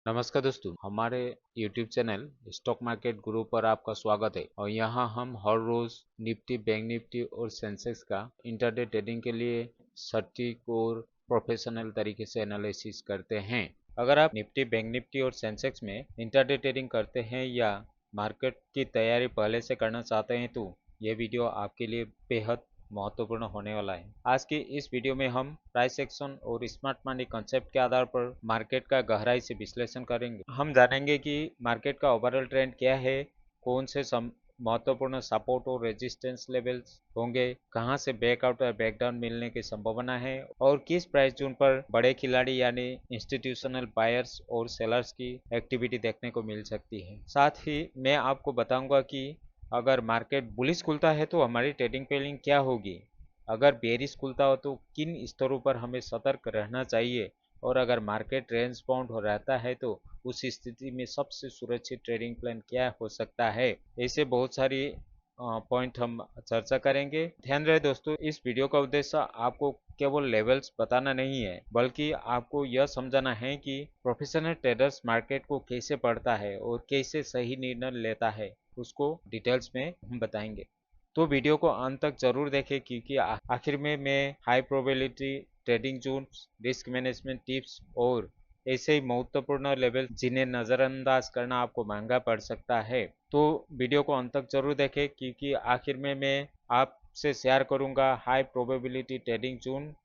नमस्कार दोस्तों, हमारे YouTube चैनल स्टॉक मार्केट गुरु पर आपका स्वागत है। और यहाँ हम हर रोज निफ्टी, बैंक निफ्टी और सेंसेक्स का इंटरडे ट्रेडिंग के लिए सटीक और प्रोफेशनल तरीके से एनालिसिस करते हैं। अगर आप निफ्टी, बैंक निफ्टी और सेंसेक्स में इंटरडे ट्रेडिंग करते हैं या मार्केट की तैयारी पहले से करना चाहते हैं तो ये वीडियो आपके लिए बेहद महत्वपूर्ण होने वाला है। आज की इस वीडियो में हम प्राइस एक्शन और स्मार्ट मनी कंसेप्ट के आधार पर मार्केट का गहराई से विश्लेषण करेंगे। हम जानेंगे कि मार्केट का ओवरऑल ट्रेंड क्या है, कौन से महत्वपूर्ण सपोर्ट और रेजिस्टेंस लेवल्स होंगे, कहां से बैकआउट और बैकडाउन मिलने की संभावना है और किस प्राइस जोन पर बड़े खिलाड़ी यानी इंस्टीट्यूशनल बायर्स और सेलर्स की एक्टिविटी देखने को मिल सकती है। साथ ही मैं आपको बताऊंगा कि अगर मार्केट बुलिश खुलता है तो हमारी ट्रेडिंग प्लानिंग क्या होगी, अगर बेरिश खुलता हो तो किन स्तरों पर हमें सतर्क रहना चाहिए और अगर मार्केट रेंज बाउंड हो रहता है तो उस स्थिति में सबसे सुरक्षित ट्रेडिंग प्लान क्या हो सकता है। ऐसे बहुत सारी पॉइंट हम चर्चा करेंगे। ध्यान रहे दोस्तों, इस वीडियो का उद्देश्य आपको केवल लेवल्स बताना नहीं है, बल्कि आपको यह समझाना है कि प्रोफेशनल ट्रेडर्स मार्केट को कैसे पढ़ता है और कैसे सही निर्णय लेता है, उसको डिटेल्स में हम बताएंगे। तो वीडियो को अंत तक जरूर देखें क्योंकि आखिर में मैं high probability trading zones, risk management tips और ऐसे ही महत्वपूर्ण लेवल जिन्हें नज़रअंदाज करना आपको महंगा पड़ सकता है। तो वीडियो को अंत तक जरूर देखें क्योंकि आखिर में मैं आपसे शेयर करूंगा high probability trading zone,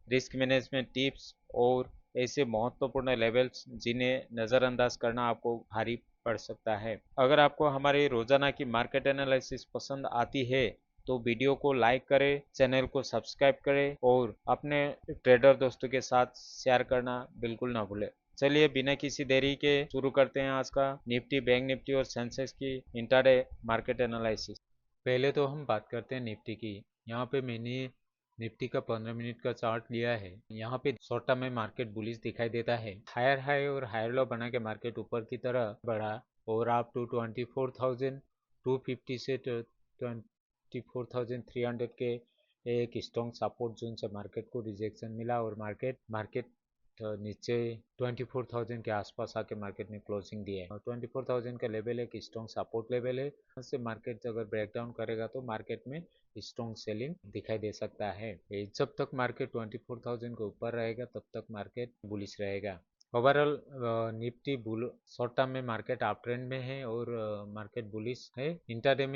risk management tips और ऐसे महत्वपूर्ण लेवल्स जिन्हें नज़रअंदाज करना आपको भारी पड़ सकता है। अगर आपको हमारे रोजाना की मार्केट एनालिसिस पसंद आती है तो वीडियो को लाइक करें, चैनल को सब्सक्राइब करें और अपने ट्रेडर दोस्तों के साथ शेयर करना बिल्कुल ना भूलें। चलिए बिना किसी देरी के शुरू करते हैं आज का निफ्टी, बैंक निफ्टी और सेंसेक्स की इंट्राडे मार्केट एनालिसिस। पहले तो हम बात करते हैं निफ्टी की। यहाँ पे मैंने निफ्टी का 15 मिनट का चार्ट लिया है। यहाँ पे शॉर्ट टर्म में मार्केट बुलिश दिखाई देता है। हायर हाई और हायर लो बना के मार्केट ऊपर की तरह बढ़ा और अप टू 24,250 से 24,300 के एक स्ट्रॉन्ग सपोर्ट जोन से मार्केट को रिजेक्शन मिला और मार्केट मार्केट नीचे 24,000 के आसपास आके मार्केट ने क्लोजिंग दी है और 24,000 का लेवल एक स्ट्रॉन्ग सपोर्ट लेवल है। यहाँ से मार्केट अगर ब्रेकडाउन करेगा तो मार्केट में स्ट्रॉन्ग सेलिंग दिखाई दे सकता है। जब तक मार्केट 24,000 के ऊपर रहेगा तब तक मार्केट बुलिश रहेगा। Overall Nifty bull short term में मार्केट अप ट्रेंड में है और मार्केट बुलिश है। इंट्राडे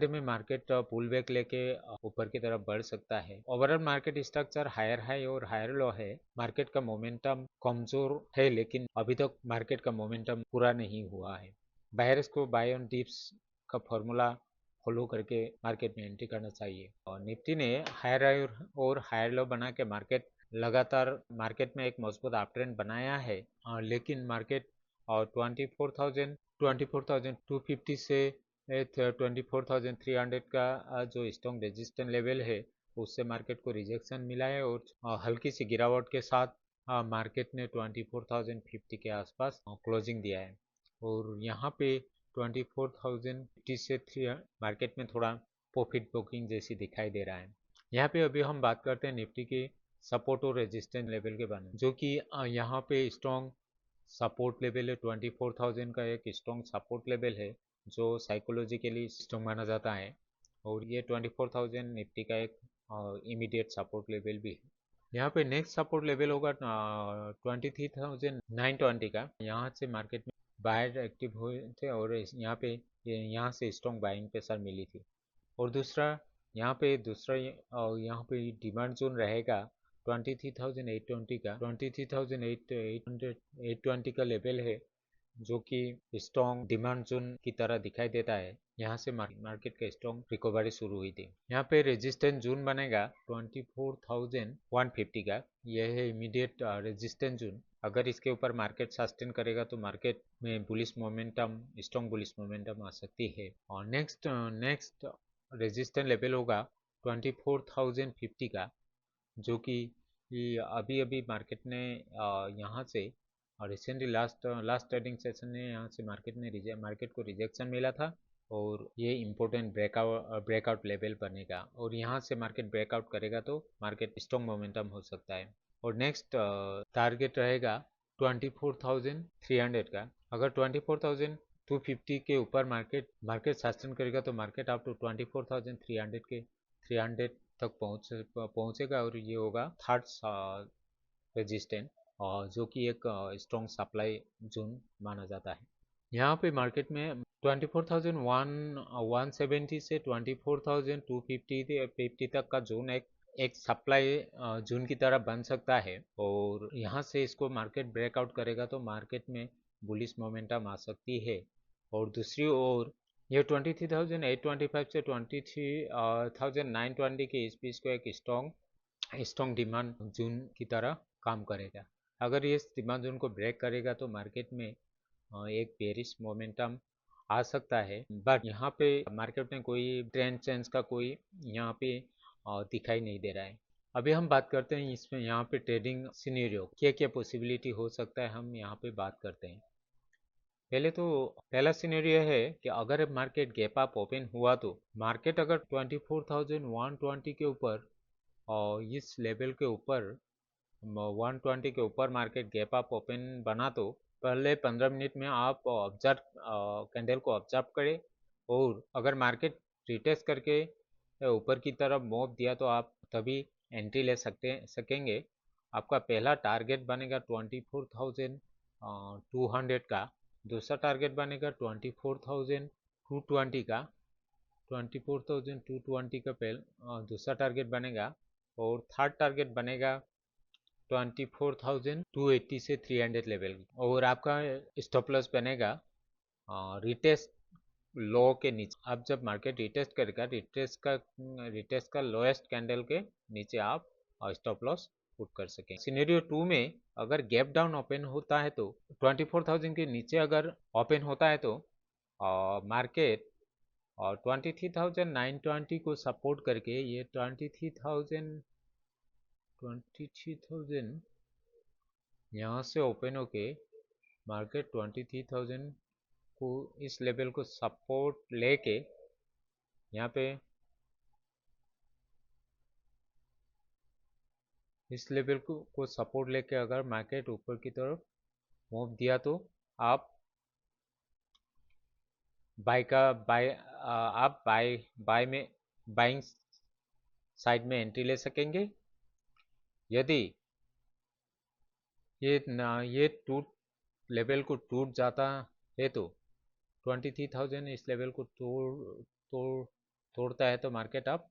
में मार्केट पुल बैक लेके ऊपर की तरफ बढ़ सकता है। Overall market structure higher high और हायर लो है। मार्केट का मोमेंटम कमजोर है लेकिन अभी तक मार्केट का मोमेंटम पूरा नहीं हुआ है। बायर्स को बाय ऑन डिप्स का फॉर्मूला फॉलो करके मार्केट में एंट्री करना चाहिए। और निफ्टी ने हायर हाई और हायर लो बना के मार्केट लगातार मार्केट में एक मजबूत अप ट्रेंड बनाया है। लेकिन मार्केट और 24,250 से 24,300 का जो स्ट्रॉन्ग रेजिस्टेंस लेवल है उससे मार्केट को रिजेक्शन मिला है और हल्की सी गिरावट के साथ मार्केट ने 24,050 के आसपास क्लोजिंग दिया है और यहाँ पे 24,050 से 3 मार्केट में थोड़ा प्रॉफिट बुकिंग जैसी दिखाई दे रहा है। यहाँ पे अभी हम बात करते हैं निफ्टी की सपोर्ट और रेजिस्टेंस लेवल के बारे में, जो कि यहाँ पे स्ट्रॉन्ग सपोर्ट लेवल है। 24,000 का एक स्ट्रॉन्ग सपोर्ट लेवल है जो साइकोलॉजिकली स्ट्रॉन्ग माना जाता है और ये 24,000 निफ्टी का एक इमीडिएट सपोर्ट लेवल भी है। यहाँ पे नेक्स्ट सपोर्ट लेवल होगा 23,920 का। यहाँ से मार्केट में बायर एक्टिव हुए थे और यहाँ से स्ट्रॉन्ग बाइंग प्रेशर मिली थी। और दूसरा यहाँ पे डिमांड जोन रहेगा 23,820 का। 23,820 का लेवल है जो कि स्ट्रॉन्ग डिमांड जोन की तरह दिखाई देता है। यहाँ से मार्केट का स्ट्रॉन्ग रिकवरी शुरू हुई थी। यहाँ पे रेजिस्टेंस जोन बनेगा 24,150 का। यह है इमीडिएट रेजिस्टेंस जोन। अगर इसके ऊपर मार्केट सस्टेन करेगा तो मार्केट में bullish momentum, strong bullish momentum आ सकती है। और नेक्स्ट रेजिस्टेंस लेवल होगा 24,050 का, जो कि अभी अभी मार्केट ने यहाँ से रिसेंटली लास्ट ट्रेडिंग सेशन में यहाँ से मार्केट को रिजेक्शन मिला था और ये इम्पोर्टेंट ब्रेकआउट लेवल बनेगा और यहाँ से मार्केट ब्रेकआउट करेगा तो मार्केट स्ट्रॉन्ग मोमेंटम हो सकता है। और नेक्स्ट टारगेट रहेगा 24,300 का। अगर 24,250 के ऊपर मार्केट सस्टेन करेगा तो मार्केट आप तो 24,300 के 300 तक पहुंचेगा और ये होगा थर्ड रेजिस्टेंट और जो कि एक स्ट्रॉन्ग सप्लाई जोन माना जाता है। यहाँ पे मार्केट में 24,170 से 24,250 तक का जोन एक सप्लाई जोन की तरह बन सकता है और यहाँ से इसको मार्केट ब्रेकआउट करेगा तो मार्केट में बुलिश मोमेंटम आ सकती है। और दूसरी ओर ये 23,825 से 23,920 के इस बीच को एक स्ट्रॉन्ग डिमांड जोन की तरह काम करेगा। अगर ये डिमांड जोन को ब्रेक करेगा तो मार्केट में एक बेरिश मोमेंटम आ सकता है, बट यहाँ पे मार्केट में कोई ट्रेंड चेंज का कोई यहाँ पे दिखाई नहीं दे रहा है। अभी हम बात करते हैं इसमें यहाँ पे ट्रेडिंग सिनेरियो क्या क्या पॉसिबिलिटी हो सकता है, हम यहाँ पे बात करते हैं। पहला सिनेरियो है कि अगर मार्केट गैप अप ओपन हुआ तो मार्केट अगर 24,120 के ऊपर और इस लेवल के ऊपर 120 के ऊपर मार्केट गैप अप ओपन बना तो पहले 15 मिनट में आप कैंडल को ऑब्जर्व करें और अगर मार्केट रिटेस्ट करके ऊपर की तरफ मूव दिया तो आप तभी एंट्री ले सकेंगे। आपका पहला टारगेट बनेगा 24,200 का, दूसरा टारगेट बनेगा 24,220 का, 24,220 का दूसरा टारगेट बनेगा और थर्ड टारगेट बनेगा 24,280 से 300 लेवल और आपका स्टॉप लॉस बनेगा रिटेस्ट लो के नीचे। आप जब मार्केट रिटेस्ट करेगा रिटेस्ट का लोएस्ट कैंडल के नीचे आप स्टॉप लॉस पुट कर सकें। सिनेरियो 2 में अगर गैप डाउन ओपन होता है तो 24,000 के नीचे अगर ओपन होता है तो मार्केट और 23,920 को सपोर्ट करके ये 23,000 यहाँ से ओपन होके मार्केट 23,000 को इस लेवल को सपोर्ट लेके यहाँ पे इस लेवल को सपोर्ट लेके अगर मार्केट ऊपर की तरफ मूव दिया तो आप बाइंग साइड में एंट्री ले सकेंगे। यदि ये लेवल को टूट जाता है तो 23,000 इस लेवल को तोड़ता है तो मार्केट आप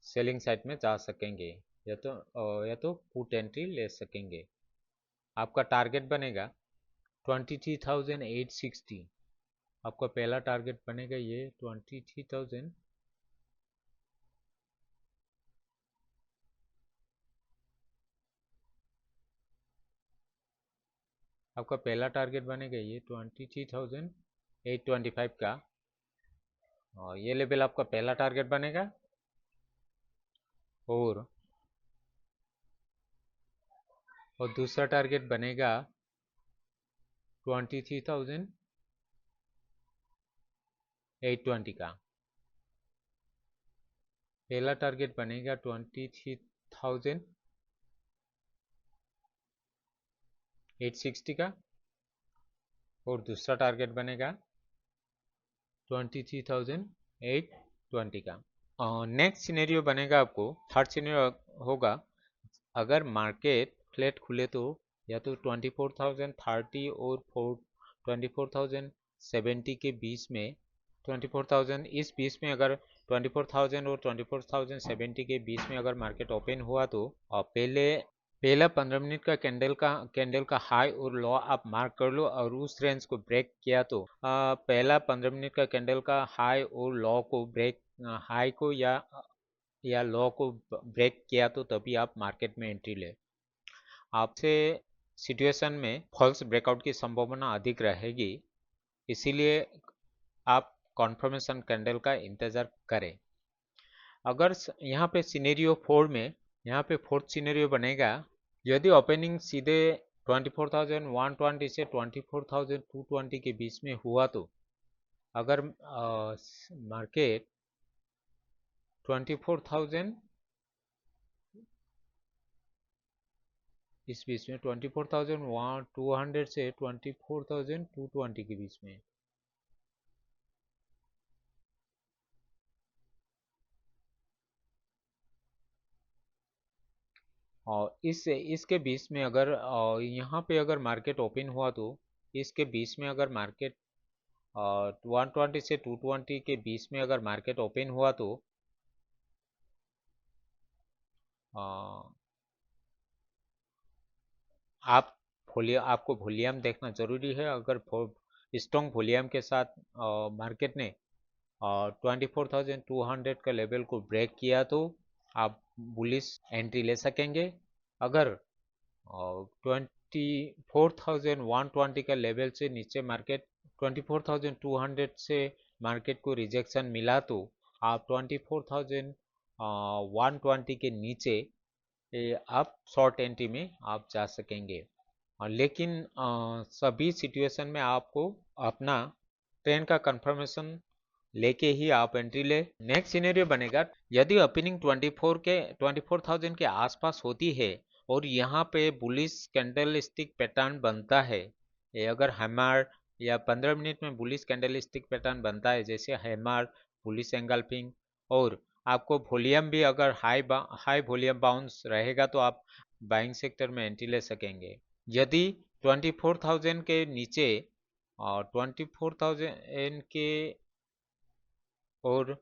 सेलिंग साइड में जा सकेंगे या तो पुट एंट्री ले सकेंगे। आपका टारगेट बनेगा 23,860। आपका पहला टारगेट बनेगा ये 23,000 आपका पहला टारगेट बनेगा ये 23,825 का और ये लेवल आपका पहला टारगेट बनेगा और दूसरा टारगेट बनेगा 23,820 का। पहला टारगेट बनेगा 23,860 का और दूसरा टारगेट बनेगा 23,820 का। नेक्स्ट सिनेरियो बनेगा आपको थर्ड सिनेरियो होगा अगर मार्केट फ्लैट खुले तो या तो 24,030 और 24,070 के बीच में 24,000 इस बीच में अगर 24,000 और 24,070 के बीच में अगर मार्केट ओपन हुआ तो पहला 15 मिनट का कैंडल का हाई और लो आप मार्क कर लो और उस रेंज को ब्रेक किया तो पहला 15 मिनट का कैंडल का हाई और लो को हाई को या लो को ब्रेक किया तो तभी आप मार्केट में एंट्री ले। आपसे सिचुएशन में फॉल्स ब्रेकआउट की संभावना अधिक रहेगी, इसीलिए आप कॉन्फर्मेशन कैंडल का इंतजार करें। अगर यहाँ पे सिनेरियो 4 में यहाँ पे फोर्थ सिनेरियो बनेगा यदि ओपनिंग सीधे 24,120 से 24,220 के बीच में हुआ तो अगर मार्केट 24,000 इस बीच में 24,200 से 24,220 के बीच में। और इसके बीच में अगर यहाँ पे अगर मार्केट ओपन हुआ तो इसके बीच में अगर मार्केट 120 से 220 के बीच में अगर मार्केट ओपन हुआ तो आप आपको वॉल्यूम देखना जरूरी है। अगर स्ट्रॉन्ग वॉल्यूम के साथ मार्केट ने 24,200 का लेवल को ब्रेक किया तो आप बुलिश एंट्री ले सकेंगे। अगर 24,120 का लेवल से नीचे मार्केट 24,200 से मार्केट को रिजेक्शन मिला तो आप 24,120 के नीचे आप शॉर्ट एंट्री में आप जा सकेंगे। लेकिन सभी सिचुएशन में आपको अपना ट्रेंड का कंफर्मेशन लेके ही आप एंट्री ले। नेक्स्ट सिनेरियो बनेगा यदि ओपनिंग 24,000 के आसपास होती है और यहाँ पे बुलिश कैंडल स्टिक पैटर्न बनता है, ये अगर हैमर या 15 मिनट में बुलिश कैंडल स्टिक पैटर्न बनता है जैसे हैमर, बुलिश एंगल्फिंग, और आपको वॉल्यूम भी अगर हाई वॉल्यूम बाउंस रहेगा तो आप बाइंग सेक्टर में एंट्री ले सकेंगे। यदि 24,000 के नीचे और 24,000 के और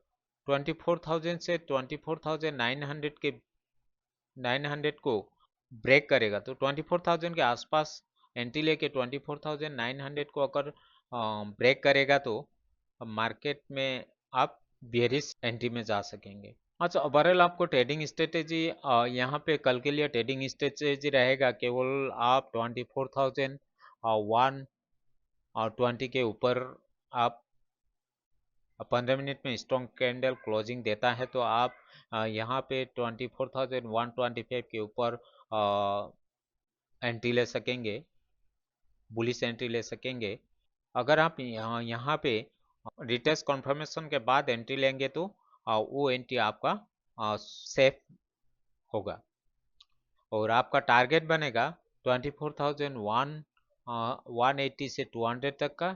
24,000 से 24,900 के 900 को ब्रेक करेगा तो 24,000 के आसपास एंट्री लेके 24,900 को अगर ब्रेक करेगा तो मार्केट में आप बेरिश एंट्री में जा सकेंगे। अच्छा, ओवरऑल आपको ट्रेडिंग स्ट्रेटेजी यहाँ पे कल के लिए ट्रेडिंग स्ट्रेटेजी रहेगा केवल आप 24,120 के ऊपर आप 15 मिनट में स्ट्रॉन्ग कैंडल क्लोजिंग देता है तो आप यहाँ पे 24,125 के ऊपर एंट्री ले सकेंगे, बुलिश एंट्री ले सकेंगे। अगर आप यहाँ पे रिटेस्ट कन्फर्मेशन के बाद एंट्री लेंगे तो वो एंट्री आपका सेफ होगा और आपका टारगेट बनेगा 24,180 से 200 तक का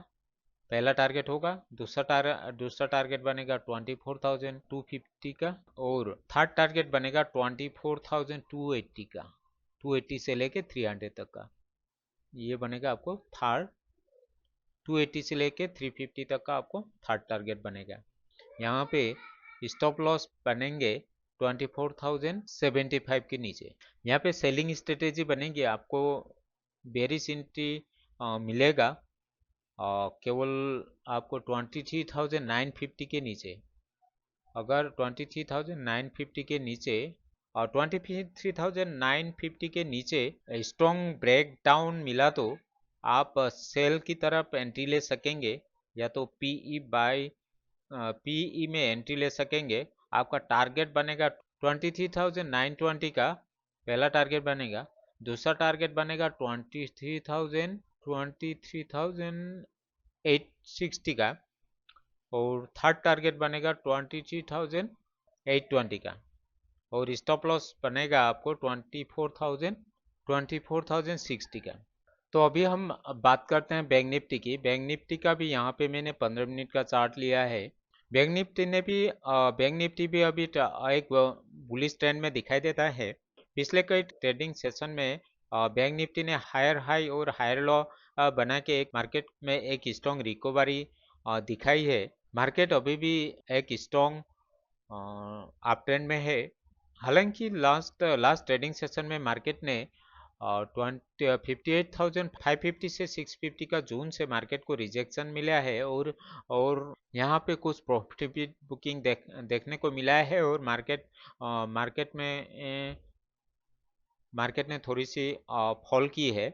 पहला टारगेट होगा। दूसरा टारगेट बनेगा 24,250 का और थर्ड टारगेट बनेगा 24,280 का, 280 से लेके 300 तक का। ये बनेगा आपको थर्ड, 280 से लेके 350 तक का आपको थर्ड टारगेट बनेगा। यहाँ पे स्टॉप लॉस बनेंगे 24,075 के नीचे। यहाँ पे सेलिंग स्ट्रेटेजी बनेगी, आपको बेरिश एंट्री मिलेगा केवल आपको 23,950 के नीचे। अगर 23,950 के नीचे और 23,950 के नीचे स्ट्रॉन्ग ब्रेक डाउन मिला तो आप सेल की तरफ एंट्री ले सकेंगे या तो पीई में एंट्री ले सकेंगे। आपका टारगेट बनेगा 23,920 का पहला टारगेट बनेगा। दूसरा टारगेट बनेगा 23,860 का और थर्ड टारगेट बनेगा 23,820 का और स्टॉप लॉस बनेगा आपको 24,060 का। तो अभी हम बात करते हैं बैंक निफ्टी की। बैंक निफ्टी का भी यहाँ पे मैंने 15 मिनट का चार्ट लिया है। बैंक निफ्टी भी अभी एक बुलिश ट्रेंड में दिखाई देता है। पिछले कई ट्रेडिंग सेशन में बैंक निफ्टी ने हायर हाई और हायर लो बना के एक मार्केट में एक स्ट्रॉन्ग रिकवरी दिखाई है। मार्केट अभी भी एक स्ट्रॉन्ग अप ट्रेंड में है। हालांकि लास्ट ट्रेडिंग सेशन में मार्केट ने 58,550 से 650 का जून से मार्केट को रिजेक्शन मिला है और यहाँ पे कुछ प्रॉफिट बुकिंग देखने को मिला है और मार्केट ने थोड़ी सी फॉल की है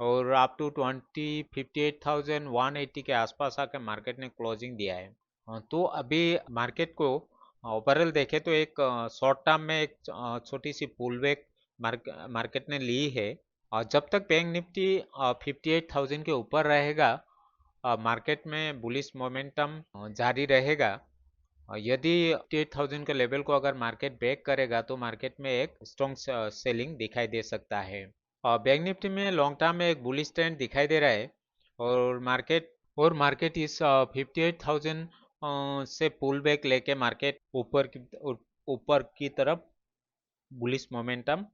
और अप टू 58,180 के आसपास आकर मार्केट ने क्लोजिंग दिया है। तो अभी मार्केट को ओवरऑल देखें तो एक शॉर्ट टर्म में एक छोटी सी पुल बैक मार्केट ने ली है और जब तक बैंक निफ्टी 58,000 के ऊपर रहेगा मार्केट में बुलिश मोमेंटम जारी रहेगा। यदि 58,000 के लेवल को अगर मार्केट ब्रेक करेगा तो मार्केट में एक स्ट्रॉन्ग सेलिंग दिखाई दे सकता है। बैंक निफ्टी में लॉन्ग टर्म में एक बुलिश ट्रेंड दिखाई दे रहा है और मार्केट इस 58,000 से पुल बैक लेके मार्केट ऊपर की तरफ बुलिश मोमेंटम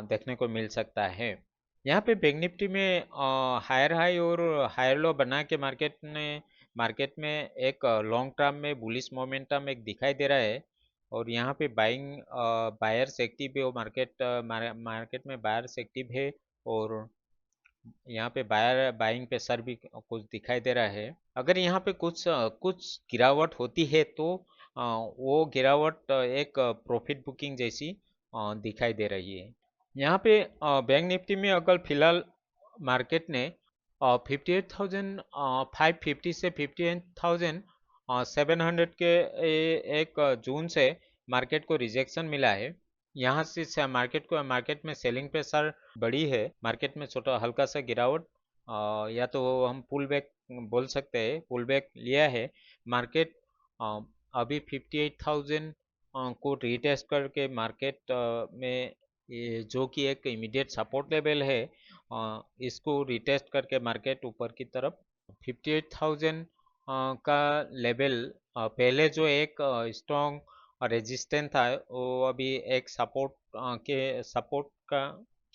देखने को मिल सकता है। यहाँ पे बैंक निफ्टी में हायर हाई और हायर लो बना के मार्केट में एक लॉन्ग टर्म में बुलिश मोमेंटम एक दिखाई दे रहा है और यहाँ पे बायर्स एक्टिव है, वो मार्केट में बायर्स एक्टिव है और यहाँ पे बाइंग प्रेशर भी कुछ दिखाई दे रहा है। अगर यहाँ पे कुछ गिरावट होती है तो वो गिरावट एक प्रॉफिट बुकिंग जैसी दिखाई दे रही है। यहाँ पे बैंक निफ्टी में अगर फिलहाल मार्केट ने 58,550 से 58,700 के एक जून से मार्केट को रिजेक्शन मिला है। यहाँ से मार्केट में सेलिंग प्रेशर बड़ी है, मार्केट में छोटा हल्का सा गिरावट या तो हम पुल बैक बोल सकते हैं, पुल बैक लिया है मार्केट। अभी 58,000 को रीटेस्ट करके मार्केट में जो कि एक इमीडिएट सपोर्ट लेवल है, इसको रिटेस्ट करके मार्केट ऊपर की तरफ 58,000 का लेवल पहले जो एक स्ट्रॉन्ग रेजिस्टेंस था वो अभी एक सपोर्ट का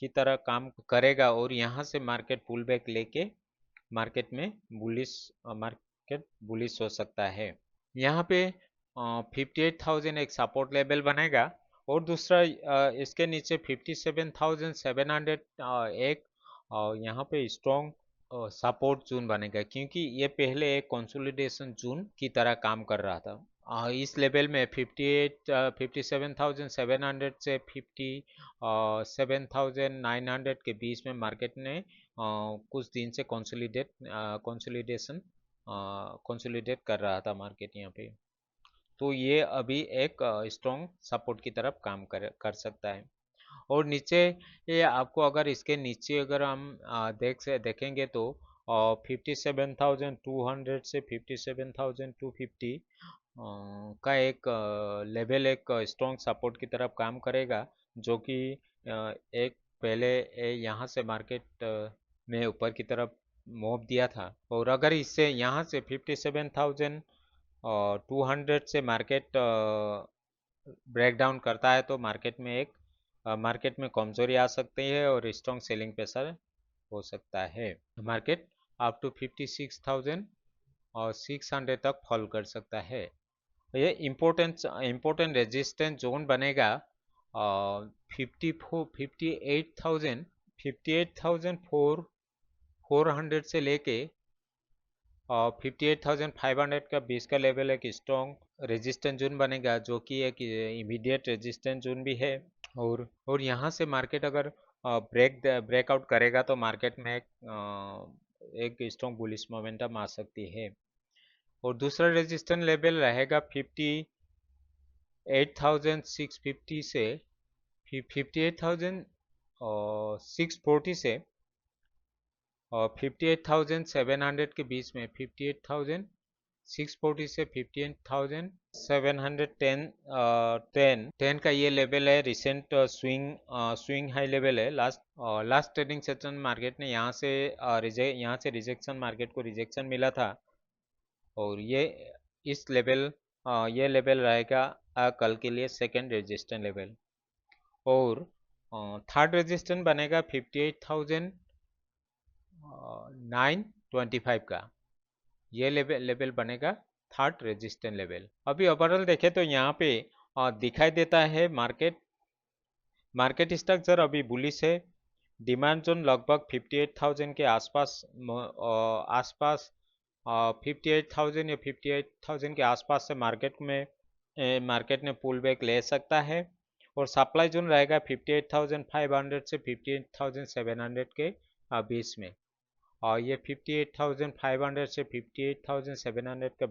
की तरह काम करेगा और यहाँ से मार्केट पुल बैक लेके मार्केट बुलिश हो सकता है। यहाँ पे 58,000 एक सपोर्ट लेवल बनेगा और दूसरा इसके नीचे 57,700 एक यहाँ पे स्ट्रॉन्ग सपोर्ट जोन बनेगा, क्योंकि ये पहले एक कंसोलिडेशन जोन की तरह काम कर रहा था। इस लेवल में 57,700 से 57,900 के बीच में मार्केट ने कुछ दिन से कंसोलिडेट कर रहा था मार्केट यहाँ पे। तो ये अभी एक स्ट्रॉन्ग सपोर्ट की तरफ काम कर सकता है। और नीचे ये आपको अगर इसके नीचे अगर हम देखेंगे तो 57,200 से 57,250 का एक लेवल एक स्ट्रॉन्ग सपोर्ट की तरफ काम करेगा, जो कि एक पहले यहाँ से मार्केट में ऊपर की तरफ मूव दिया था। और अगर इससे यहाँ से 57,200 से मार्केट ब्रेक डाउन करता है तो मार्केट में कमजोरी आ सकती है और स्ट्रॉन्ग सेलिंग प्रेशर हो सकता है। मार्केट अप टू 56,000 और 600 तक फॉल कर सकता है। ये इम्पोर्टेंट रेजिस्टेंस जोन बनेगा 58,400 से लेके 58,500 का बीच का लेवल एक स्ट्रॉन्ग रेजिस्टेंस जोन बनेगा, जो कि एक इमीडिएट रेजिस्टेंस जोन भी है। और यहाँ से मार्केट अगर ब्रेकआउट करेगा तो मार्केट में एक स्ट्रॉन्ग बुलिश मोमेंटम आ सकती है। और दूसरा रेजिस्टेंस लेवल रहेगा 58,650 से 58,640 से और 58,700 के बीच में 58,640 से 58,710 का ये लेवल है। रिसेंट स्विंग हाई लेवल है। लास्ट ट्रेडिंग सेशन मार्केट ने यहाँ से रिजेक्शन मार्केट को रिजेक्शन मिला था और ये लेवल रहेगा कल के लिए सेकेंड रेजिस्टेंस लेवल। और थर्ड रेजिस्टेंस बनेगा 58,925 का, ये लेवल बनेगा थर्ड रेजिस्टेंस लेवल। अभी ओवरऑल देखें तो यहाँ पे दिखाई देता है मार्केट स्ट्रक्चर अभी बुलिश है। डिमांड जोन लगभग 58,000 के आसपास 58,000 या 58,000 के आसपास से मार्केट ने पुल बैक ले सकता है और सप्लाई जोन रहेगा 58,500 से 58,700 के बीच में। और ये 58,500 से 58,700 का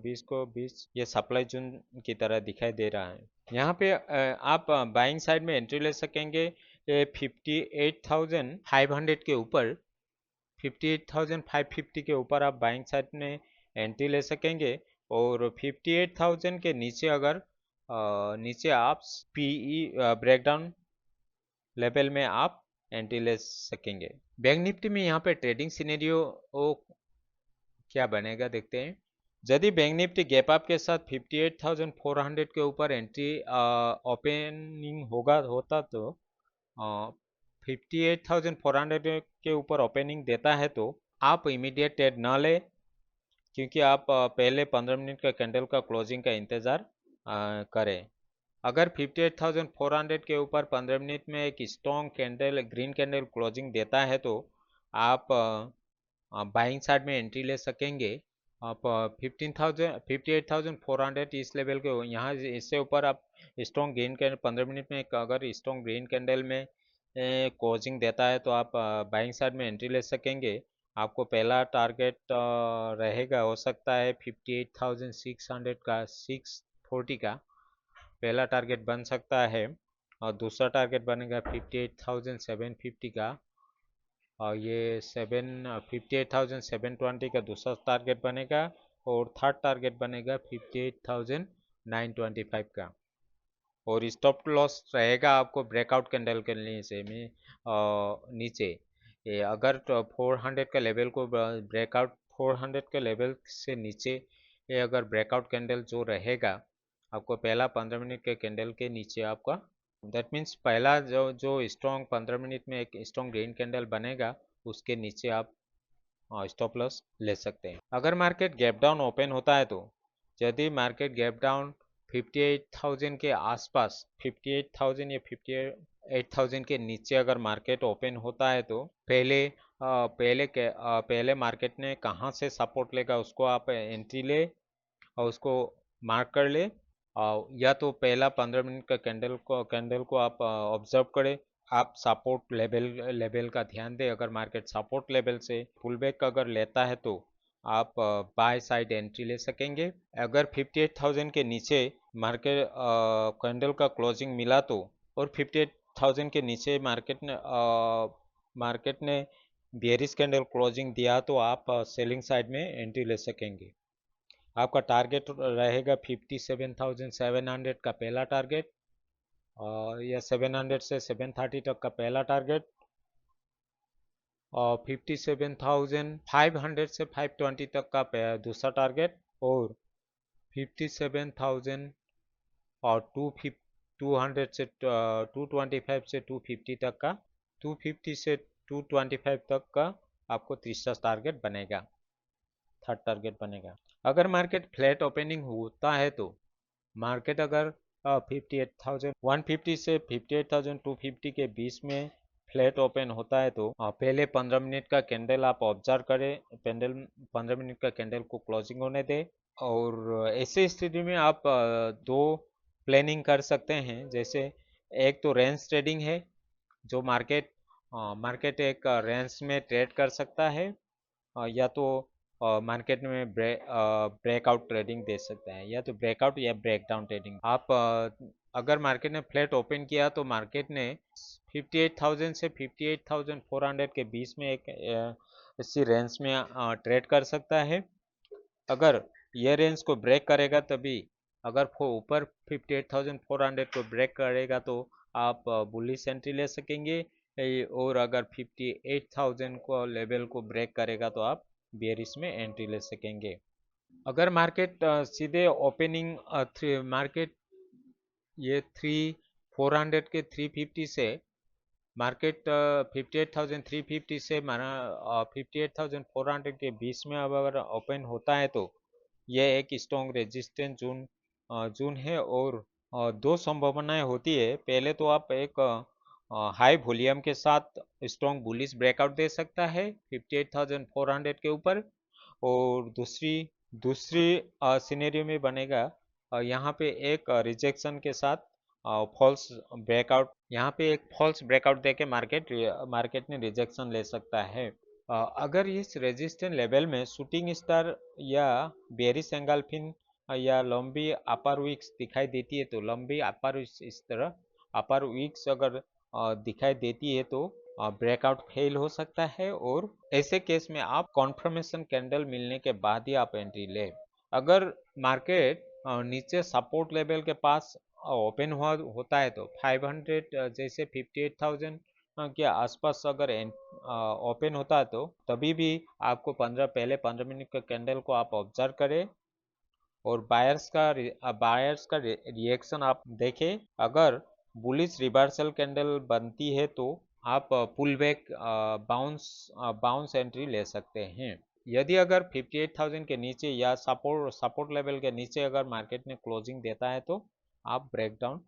बीच ये सप्लाई जोन की तरह दिखाई दे रहा है। यहाँ पे आप बाइंग साइड में एंट्री ले सकेंगे 58,500 के ऊपर, 58,550 के ऊपर आप बाइंग साइड में एंट्री ले सकेंगे। और 58,000 के नीचे अगर नीचे आप पीई ब्रेकडाउन लेवल में आप एंट्री ले सकेंगे। बैंक निफ्टी में यहाँ पे ट्रेडिंग सिनेरियो क्या बनेगा देखते हैं। यदि बैंक निफ्टी गैप अप के साथ 58,400 के ऊपर एंट्री ओपनिंग होता तो 58,400 के ऊपर ओपनिंग देता है तो आप इमीडिएट ट्रेड न ले, क्योंकि आप पहले 15 मिनट का कैंडल का क्लोजिंग का इंतज़ार करें। अगर 58,400 के ऊपर 15 मिनट में एक strong candle green candle closing देता है तो आप बाइंग साइड में एंट्री ले सकेंगे। आप 58,400 इस लेवल के यहाँ इससे ऊपर आप स्ट्रॉन्ग ग्रीन कैंडल 15 मिनट में अगर स्ट्रॉन्ग ग्रीन कैंडल में क्लोजिंग देता है तो आप बाइंग साइड में एंट्री ले सकेंगे। आपको पहला टारगेट रहेगा, हो सकता है 58,600 का 640 का पहला टारगेट बन सकता है, और दूसरा टारगेट बनेगा 58,750 का, और ये 58,720 का दूसरा टारगेट बनेगा, और थर्ड टारगेट बनेगा 58,925 का। और स्टॉप लॉस रहेगा आपको ब्रेकआउट कैंडल के नीचे में नीचे ये अगर 400 का लेवल को ब्रेकआउट 400 के लेवल से नीचे ये अगर ब्रेकआउट कैंडल जो रहेगा आपको पहला 15 मिनट के कैंडल के नीचे आपका दैट मीन्स पहला जो स्ट्रॉन्ग 15 मिनट में एक स्ट्रॉन्ग ग्रीन कैंडल बनेगा उसके नीचे आप स्टॉप लॉस ले सकते हैं। अगर मार्केट गैप डाउन ओपन होता है तो यदि मार्केट गैप डाउन 58,000 के आसपास 58,000 या 58,000 के नीचे अगर मार्केट ओपन होता है तो पहले मार्केट ने कहाँ से सपोर्ट लेगा उसको आप एंट्री ले और उसको मार्क कर ले, या तो पहला 15 मिनट का कैंडल को आप ऑब्जर्व करें। आप सपोर्ट लेवल का ध्यान दें। अगर मार्केट सपोर्ट लेवल से पुल बैक अगर लेता है तो आप बाय साइड एंट्री ले सकेंगे। अगर 58,000 के नीचे मार्केट कैंडल का क्लोजिंग मिला तो, और 58,000 के नीचे मार्केट ने बेयरिश कैंडल क्लोजिंग दिया तो आप सेलिंग साइड में एंट्री ले सकेंगे। आपका टारगेट रहेगा 57,700 का पहला टारगेट, और या 700 से 730 तक का पहला टारगेट, और 57,500 से 520 तक का दूसरा टारगेट, और 57,000 और 200 से 225 से 250 तक का 250 से 225 तक का आपको तीसरा टारगेट बनेगा, थर्ड टारगेट बनेगा। अगर मार्केट फ्लैट ओपनिंग होता है तो मार्केट अगर 58,150 से 58,250 के बीच में फ्लैट ओपन होता है तो पहले 15 मिनट का कैंडल आप ऑब्जर्व करें, 15 मिनट का कैंडल को क्लोजिंग होने दें। और ऐसे स्थिति में आप दो प्लानिंग कर सकते हैं। जैसे एक तो रेंज ट्रेडिंग है, जो मार्केट एक रेंज में ट्रेड कर सकता है, या तो मार्केट में ब्रेकआउट ट्रेडिंग दे सकता है, या तो ब्रेकआउट या ब्रेकडाउन ट्रेडिंग। आप अगर मार्केट ने फ्लैट ओपन किया तो मार्केट ने 58,000 से 58,400 के बीच में एक इसी रेंज में ट्रेड कर सकता है। अगर ये रेंज को ब्रेक करेगा तभी, अगर ऊपर 58,400 को ब्रेक करेगा तो आप बुलिश एंट्री ले सकेंगे, और अगर 58,000 को लेवल को ब्रेक करेगा तो आप बेयरिश में एंट्री ले सकेंगे। अगर मार्केट सीधे ओपनिंग मार्केट ये 400 के 350 से मार्केट 58,350 से 58,400 के बीच में अब अगर ओपन होता है तो यह एक स्ट्रॉन्ग रेजिस्टेंस जोन है। और दो संभावनाएं होती है। पहले तो आप एक हाई वॉल्यूम के साथ स्ट्रॉन्ग बुलिश ब्रेकआउट दे सकता है 58,400 के ऊपर, और दूसरी सिनेरियो में बनेगा यहाँ पे एक रिजेक्शन के साथ फॉल्स ब्रेकआउट, यहाँ पे एक फॉल्स ब्रेकआउट देके मार्केट ने रिजेक्शन ले सकता है। अगर इस रेजिस्टेंस लेवल में शूटिंग स्टार या बेरिश एंगल्फिन या लंबी अपर विक्स दिखाई देती है तो लंबी अपर विक्स इस तरह अपर विक्स अगर दिखाई देती है तो ब्रेकआउट फेल हो सकता है, और ऐसे केस में आप कॉन्फर्मेशन कैंडल मिलने के बाद ही आप एंट्री ले। अगर मार्केट नीचे सपोर्ट लेवल के पास ओपन हुआ होता है तो 500 जैसे 58,000 के आसपास अगर ओपन होता है तो तभी भी आपको 15 मिनट का कैंडल को आप ऑब्जर्व करें और बायर्स का रिएक्शन आप देखें। अगर बुलिश रिवर्सल कैंडल बनती है तो आप पुल बैक बाउंस एंट्री ले सकते हैं। यदि अगर 58,000 के नीचे या सपोर्ट लेवल के नीचे अगर मार्केट में क्लोजिंग देता है तो आप ब्रेकडाउन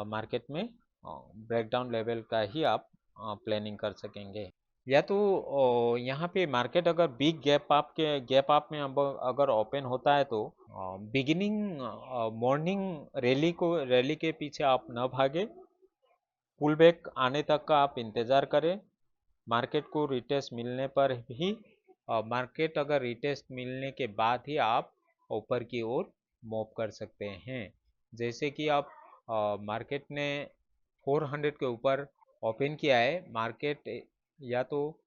मार्केट में ब्रेकडाउन लेवल का ही आप प्लानिंग कर सकेंगे। या तो यहाँ पे मार्केट अगर बिग गैप अप में अगर ओपन होता है तो बिगिनिंग मॉर्निंग रैली के पीछे आप न भागे, पुल बैक आने तक का आप इंतज़ार करें। मार्केट को रिटेस्ट मिलने पर ही मार्केट अगर रिटेस्ट मिलने के बाद ही आप ऊपर की ओर मूव कर सकते हैं। जैसे कि आप मार्केट ने 400 के ऊपर ओपन किया है, मार्केट या तो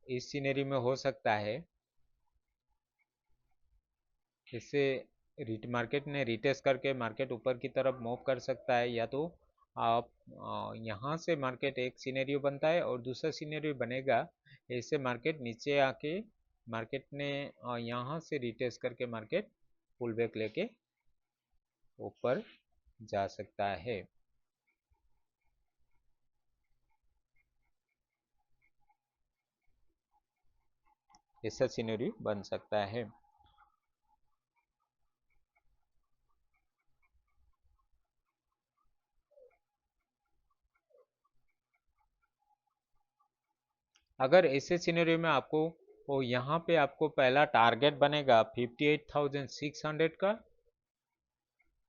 इस सीनरी में हो सकता है, इससे मार्केट ने रिटेस्ट करके मार्केट ऊपर की तरफ मूव कर सकता है, या तो आप यहाँ से मार्केट एक सिनेरियो बनता है और दूसरा सिनेरियो बनेगा ऐसे मार्केट नीचे आके मार्केट ने यहाँ से रिटेस्ट करके मार्केट पुल बैक लेके ऊपर जा सकता है। ऐसा सिनेरियो बन सकता है। अगर ऐसे सिनेरियो में आपको यहाँ पे आपको पहला टारगेट बनेगा 58,600 का,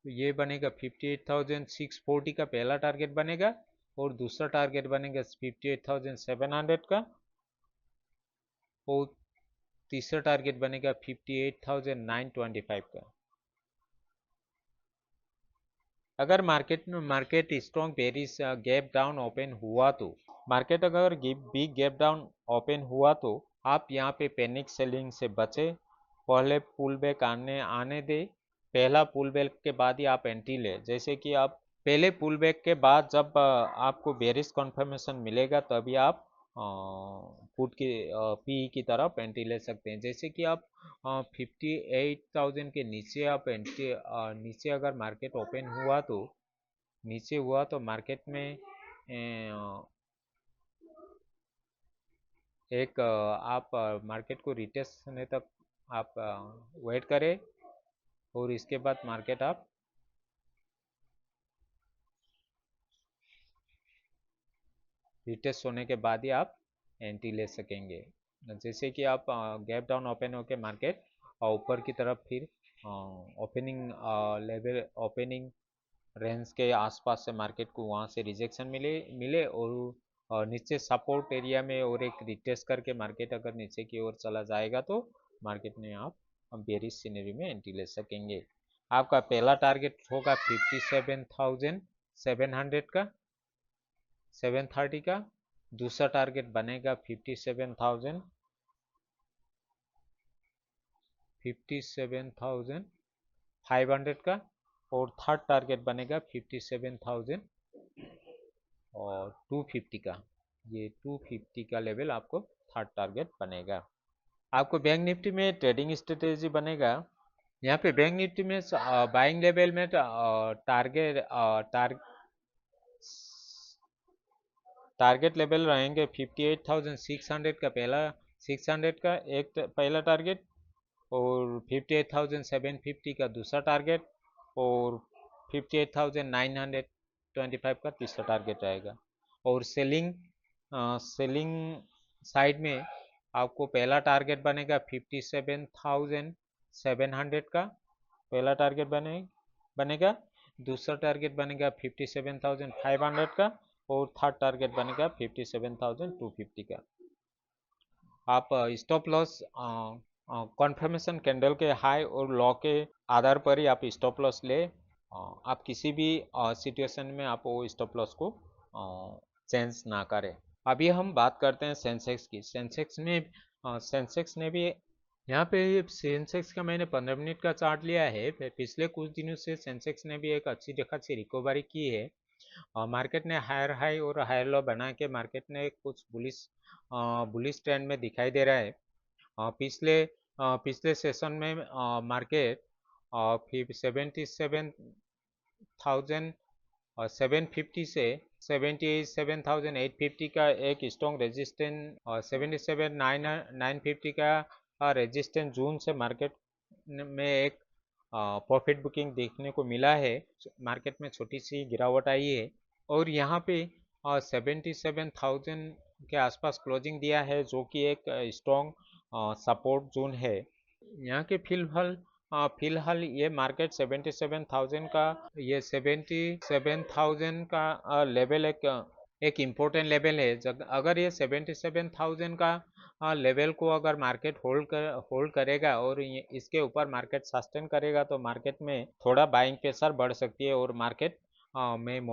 तो ये बनेगा 58,640 का पहला टारगेट बनेगा और दूसरा टारगेट बनेगा 58,700 का और तीसरा टारगेट बनेगा 58,925 का। अगर market strong bearish gap down open हुआ तो मार्केट अगर बिग गैप डाउन ओपन हुआ तो आप यहाँ पे पैनिक सेलिंग से बचे, पहले पुल बैक आने दे, पहला पुल बैक के बाद ही आप एंट्री ले। जैसे कि आप पहले पुल बैक के बाद जब आपको बेरिश कॉन्फर्मेशन मिलेगा तभी आप पुट की पी की तरफ एंट्री ले सकते हैं। जैसे कि आप 58,000 के नीचे आप एंट्री नीचे अगर मार्केट ओपन हुआ तो नीचे हुआ तो मार्केट में एक आप मार्केट को रिटेस्ट होने तक आप वेट करें और इसके बाद मार्केट आप रिटेस्ट होने के बाद ही आप एंट्री ले सकेंगे। जैसे कि आप गैप डाउन ओपन होके मार्केट ऊपर की तरफ फिर ओपनिंग रेंज के आसपास से मार्केट को वहाँ से रिजेक्शन मिले और नीचे सपोर्ट एरिया में और एक रिटेस्ट करके मार्केट अगर नीचे की ओर चला जाएगा तो मार्केट में आप बेरिश सिनेरी में एंट्री ले सकेंगे। आपका पहला टारगेट होगा 57,700 का 730 का, दूसरा टारगेट बनेगा 57,500 का और थर्ड टारगेट बनेगा 57,000 और 250 का। ये 250 का लेवल आपको थर्ड टारगेट बनेगा। आपको बैंक निफ्टी में ट्रेडिंग स्ट्रेटेजी बनेगा। यहाँ पे बैंक निफ्टी में बाइंग लेवल में टारगेट लेवल रहेंगे 58,600 का पहला 600 का एक पहला टारगेट और 58,750 का दूसरा टारगेट और 58,925 का तीसरा टारगेट रहेगा। और सेलिंग साइड में आपको पहला टारगेट बनेगा 57,700 का पहला टारगेट बनेगा, दूसरा टारगेट बनेगा 57,500 का और थर्ड टारगेट बनेगा 57,250 का। आप स्टॉप लॉस कॉन्फर्मेशन कैंडल के हाई और लो के आधार पर ही आप स्टॉप लॉस ले। आप किसी भी सिचुएशन में आप वो स्टॉप लॉस को चेंज ना करें। अभी हम बात करते हैं सेंसेक्स की। सेंसेक्स ने भी यहाँ पे सेंसेक्स का मैंने 15 मिनट का चार्ट लिया है। पिछले कुछ दिनों से सेंसेक्स ने भी एक अच्छी खासी रिकवरी की है। मार्केट ने हायर हाई और हायर लो बना के मार्केट ने कुछ बुलिश ट्रेंड में दिखाई दे रहा है। पिछले सेशन में मार्केट फिर 77,000 और 750 से 77,850 का एक स्ट्रॉन्ग रेजिस्टेंस और 77,950 का रेजिस्टेंस जून से मार्केट में एक प्रॉफिट बुकिंग देखने को मिला है। मार्केट में छोटी सी गिरावट आई है और यहाँ पे 77,000 के आसपास क्लोजिंग दिया है, जो कि एक स्ट्रॉन्ग सपोर्ट जोन है। यहाँ के फिलहाल ये मार्केट 77,000 का, ये 77,000 का लेवल एक इम्पोर्टेंट लेवल है। अगर ये 77,000 का लेवल को अगर मार्केट होल्ड करेगा और इसके ऊपर मार्केट सस्टेन करेगा तो मार्केट में थोड़ा बाइंग प्रेशर बढ़ सकती है और मार्केट में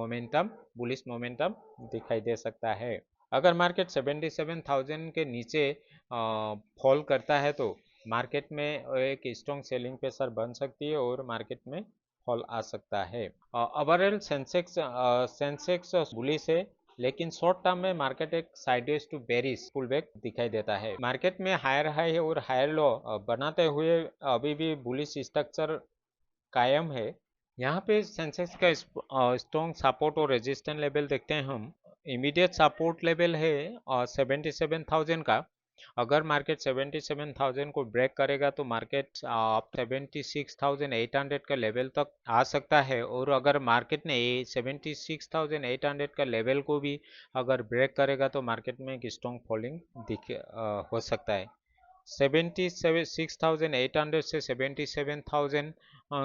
बुलिश मोमेंटम दिखाई दे सकता है। अगर मार्केट 77,000 के नीचे फॉल करता है तो मार्केट में एक स्ट्रॉन्ग सेलिंग प्रेशर बन सकती है और मार्केट में फॉल आ सकता है। ओवरऑल सेंसेक्स बुलिश है, लेकिन शॉर्ट टर्म में मार्केट एक sideways to bearish pull back दिखाई देता है। मार्केट में हायर हाई और हायर लो बनाते हुए अभी भी बुलिश स्ट्रक्चर कायम है। यहाँ पे सेंसेक्स का स्ट्रॉन्ग सपोर्ट और रेजिस्टेंस लेवल देखते हैं हम। इमीडिएट सपोर्ट लेवल है 77,000 का। अगर मार्केट 77,000 को ब्रेक करेगा तो मार्केट 76,800 का लेवल तक आ सकता है और अगर मार्केट ने 76,800 का लेवल को भी अगर ब्रेक करेगा तो मार्केट में एक स्ट्रॉन्ग फॉलिंग हो सकता है। 76,800 से 77,000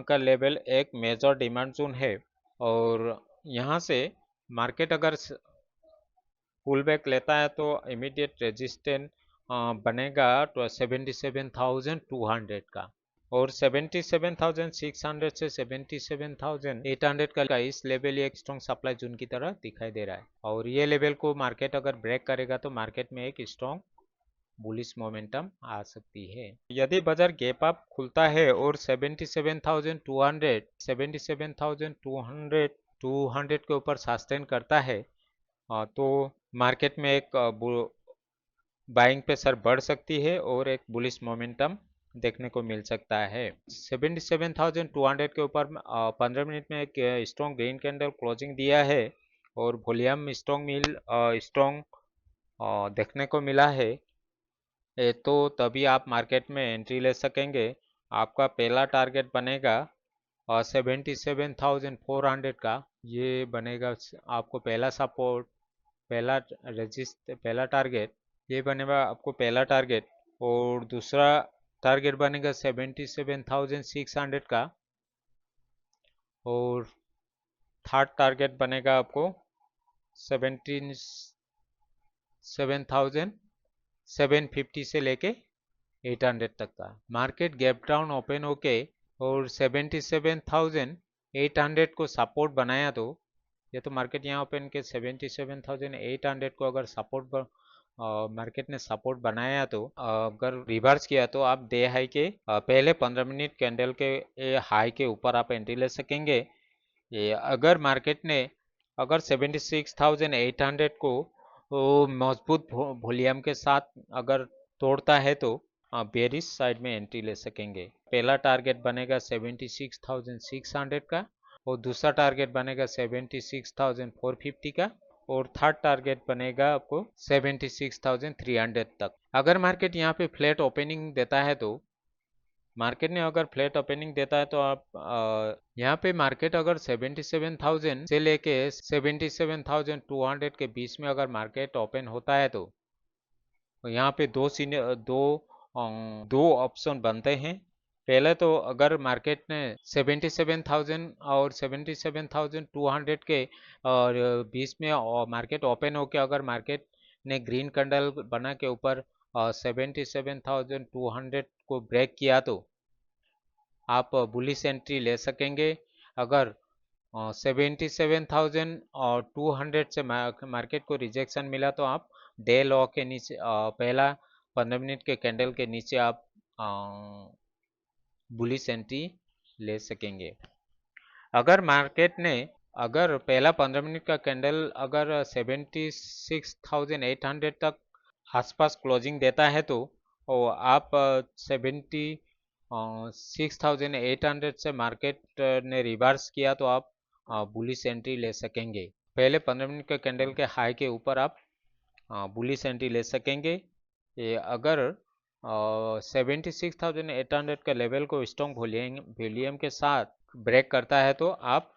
का लेवल एक मेजर डिमांड जोन है और यहाँ से मार्केट अगर पुल बैक लेता है तो इमीडिएट रेजिस्टेंस बनेगा तो 77,200 का और 77,600 से 77,800 का इस लेवल एक स्ट्रॉन्ग सप्लाई जोन की तरह दिखाई दे रहा है और ये लेवल को मार्केट अगर ब्रेक करेगा तो मार्केट में एक स्ट्रॉन्ग बुलिश मोमेंटम आ सकती है। यदि बाजार गैप अप खुलता है और 77,200 के ऊपर सस्टेन करता है तो मार्केट में एक बाइंग प्रेशर बढ़ सकती है और एक बुलिश मोमेंटम देखने को मिल सकता है। 77,200 के ऊपर 15 मिनट में एक स्ट्रॉन्ग ग्रीन कैंडल क्लोजिंग दिया है और वॉल्यूम स्ट्रॉन्ग देखने को मिला है। तो तभी आप मार्केट में एंट्री ले सकेंगे। आपका पहला टारगेट बनेगा 77,400 का, ये बनेगा आपको पहला सपोर्ट, पहला टारगेट, ये बनेगा आपको पहला टारगेट और दूसरा टारगेट बनेगा 77,600 का और थर्ड टारगेट बनेगा आपको 77,750 से लेके 800 तक का। मार्केट गैप डाउन ओपन होके और 77,800 को सपोर्ट बनाया तो ये तो मार्केट यहाँ ओपन के 77,800 को अगर मार्केट ने सपोर्ट बनाया तो अगर रिवर्स किया तो आप डे हाई के पहले 15 मिनट कैंडल के हाई के ऊपर आप एंट्री ले सकेंगे। ये अगर मार्केट ने अगर 76,800 को मजबूत वॉल्यूम के साथ अगर तोड़ता है तो बेरिश साइड में एंट्री ले सकेंगे। पहला टारगेट बनेगा 76,600 का और दूसरा टारगेट बनेगा 76,450 का और थर्ड टारगेट बनेगा आपको 76,300 तक। अगर मार्केट यहाँ पे फ्लैट ओपनिंग देता है तो मार्केट ने अगर फ्लैट ओपनिंग देता है तो आप यहाँ पे मार्केट अगर 77,000 से लेके 77,200 के बीच में अगर मार्केट ओपन होता है तो यहाँ पे दो ऑप्शन बनते हैं। पहले तो अगर मार्केट ने 77,000 और 77,200 के और बीच में मार्केट ओपन होके अगर मार्केट ने ग्रीन कैंडल बना के ऊपर 77,200 को ब्रेक किया तो आप बुलिश एंट्री ले सकेंगे। अगर 77,200 से मार्केट को रिजेक्शन मिला तो आप डे लॉ के नीचे पहला 15 मिनट के कैंडल के नीचे आप बुलिश एंट्री ले सकेंगे। अगर मार्केट ने अगर पहला 15 मिनट का कैंडल अगर 76,800 तक आसपास क्लोजिंग देता है तो आप 76,800 से मार्केट ने रिवर्स किया तो आप बुलिश एंट्री ले सकेंगे। पहले 15 मिनट के कैंडल के हाई के ऊपर आप बुलिश एंट्री ले सकेंगे। ये अगर 76,800 का लेवल को स्ट्रॉन्ग वॉल्यूम के साथ ब्रेक करता है तो आप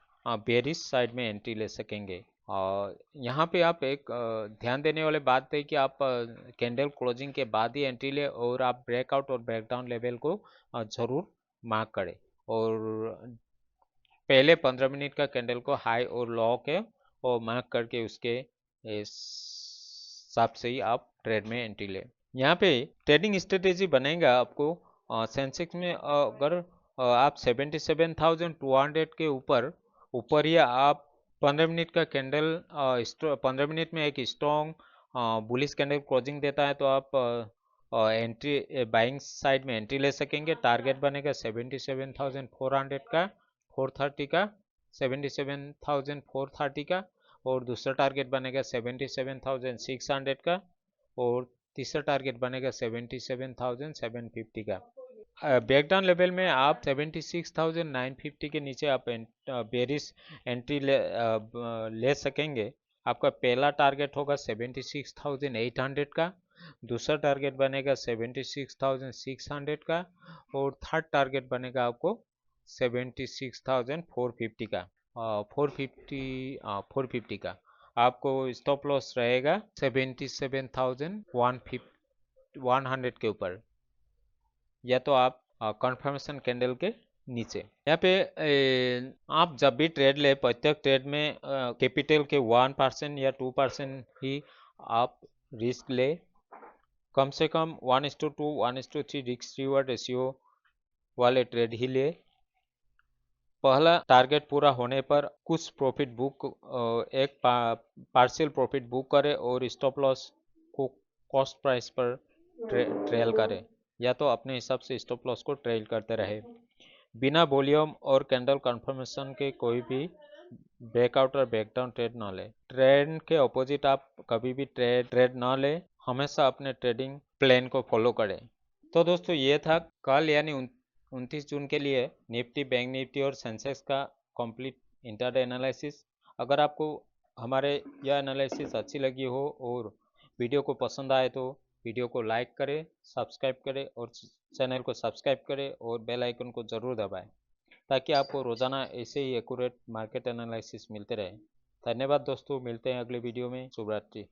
बेरिश साइड में एंट्री ले सकेंगे। और यहाँ पे आप एक ध्यान देने वाली बात है कि आप कैंडल क्लोजिंग के बाद ही एंट्री ले और आप ब्रेकआउट और ब्रेकडाउन लेवल को जरूर मार्क करें और पहले 15 मिनट का कैंडल को हाई और लो के और मार्क करके उसके हिसाब से ही आप ट्रेड में एंट्री ले। यहाँ पे ट्रेडिंग स्ट्रेटेजी बनेगा आपको सेंसेक्स में अगर आप 77,200 के ऊपर ऊपर ही आप 15 मिनट का कैंडल 15 मिनट में एक स्ट्रॉन्ग बुलिश कैंडल क्लोजिंग देता है तो आप एंट्री बाइंग साइड में एंट्री ले सकेंगे। टारगेट बनेगा 77,400 का 430 का 77,430 का और दूसरा टारगेट बनेगा 77,600 का और तीसरा टारगेट बनेगा 77,750 का। बैकडाउन लेवल में आप 76,950 के नीचे आप बेरिश एंट्री ले सकेंगे। आपका पहला टारगेट होगा 76,800 का, दूसरा टारगेट बनेगा 76,600 का और थर्ड टारगेट बनेगा आपको 76,450 का 450 का। आपको स्टॉप लॉस रहेगा 77,100 के ऊपर या तो आप कंफर्मेशन कैंडल के नीचे। यहाँ पे आप जब भी ट्रेड ले प्रत्येक ट्रेड में कैपिटल के 1% या 2% ही आप रिस्क ले। कम से कम 1:2 1:3 रिस्क रिवॉर्ड रेशियो वाले ट्रेड ही ले। पहला टारगेट पूरा होने पर कुछ प्रॉफिट बुक एक पार्शियल प्रॉफिट बुक करें और स्टॉप लॉस को कॉस्ट प्राइस पर ट्रेल करें या तो अपने हिसाब से स्टॉप लॉस को ट्रेल करते रहे। बिना वॉल्यूम और कैंडल कंफर्मेशन के कोई भी ब्रेकआउट और ब्रेकडाउन ट्रेड ना ले। ट्रेंड के अपोजिट आप कभी भी ट्रेड ना ले, हमेशा अपने ट्रेडिंग प्लान को फॉलो करें। तो दोस्तों ये था कल यानी 29 जून के लिए निफ्टी, बैंक निफ्टी और सेंसेक्स का कंप्लीट इंट्राडे एनालिसिस। अगर आपको हमारे यह एनालिसिस अच्छी लगी हो और वीडियो को पसंद आए तो वीडियो को लाइक करें, सब्सक्राइब करें और चैनल को सब्सक्राइब करें और बेल आइकन को ज़रूर दबाएं ताकि आपको रोज़ाना ऐसे ही एक्यूरेट मार्केट एनालिसिस मिलते रहे। धन्यवाद दोस्तों, मिलते हैं अगले वीडियो में। शुभ रात्रि।